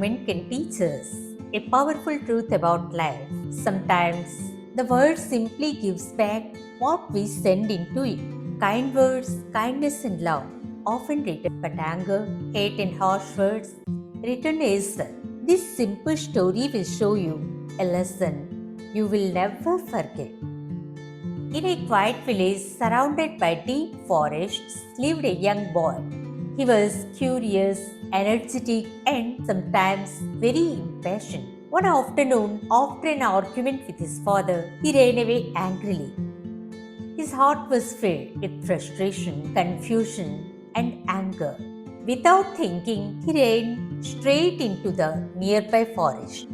moment can teach us a powerful truth about life. Sometimes the world simply gives back what we send into it. Kind words, kindness, and love often return, but anger, hate, and harsh words return as well. This simple story will show you a lesson you will never forget. In a quiet village surrounded by deep forests lived a young boy. He was curious, energetic, and sometimes very impatient. One afternoon, after an argument with his father, he ran away angrily. His heart was filled with frustration, confusion, and anger. Without thinking, he ran straight into the nearby forest.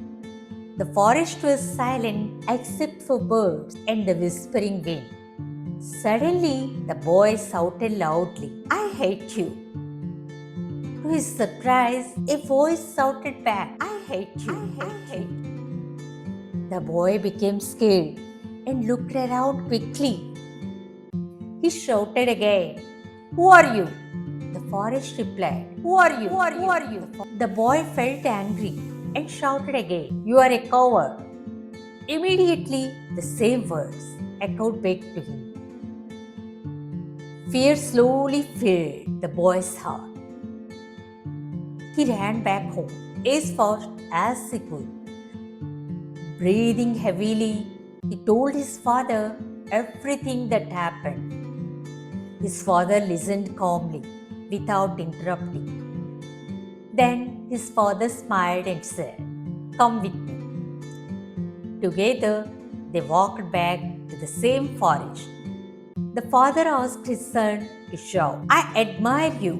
The forest was silent except for birds and the whispering wind. Suddenly, the boy shouted loudly, "I hate you." To his surprise, a voice shouted back, "I hate you. I hate you." The boy became scared and looked around quickly. He shouted again, "Who are you?" The forest replied, "Who are you? Who are you?" The boy felt angry and shouted again, "You are a coward." Immediately, the same words echoed back to him. Fear slowly filled the boy's heart. He ran back home as fast as he could. Breathing heavily, he told his father everything that happened. His father listened calmly, without interrupting. Then his father smiled and said, "Come with me." Together, they walked back to the same forest. The father asked his son to shout, "I admire you."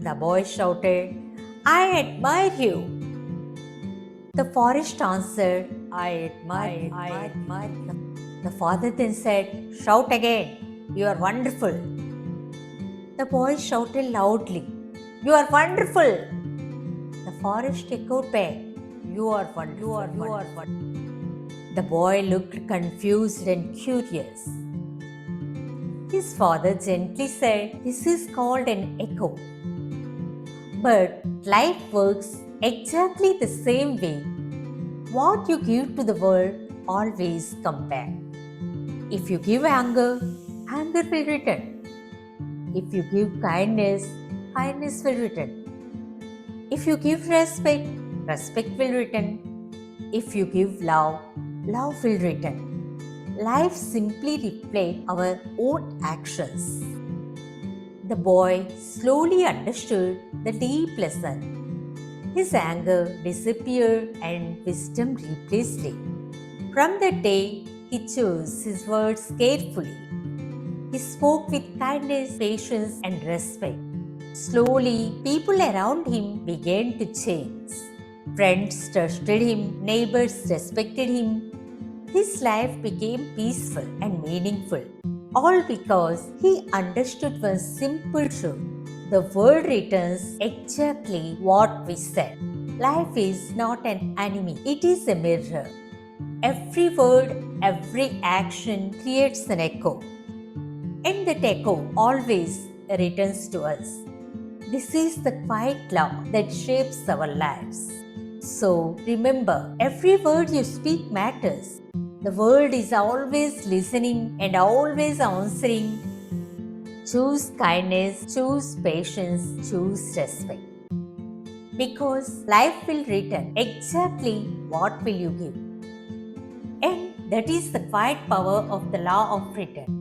The boy shouted, "I admire you." The forest answered, "I admire you." The father then said, "Shout again. You are wonderful." The boy shouted loudly, "You are wonderful." The forest echoed back, "You are wonderful. You are wonderful." The boy looked confused and curious. His father gently said, "This is called an echo." But life works exactly the same way. What you give to the world always comes back. If you give anger, anger will return. If you give kindness, kindness will return. If you give respect, respect will return. If you give love, love will return. Life simply reflects our own actions. The boy slowly understood the deep lesson. His anger disappeared and wisdom replaced it. From that day, he chose his words carefully. He spoke with kindness, patience, and respect. Slowly, people around him began to change. Friends trusted him, neighbors respected him. His life became peaceful and meaningful, all because he understood one simple truth. The world returns exactly what we said. Life is not an enemy, it is a mirror. Every word, every action creates an echo, and that echo always returns to us. This is the quiet law that shapes our lives. So remember, every word you speak matters. The world is always listening and always answering. Choose kindness, choose patience, choose respect. Because life will return exactly what will you give. And that is the quiet power of the law of return.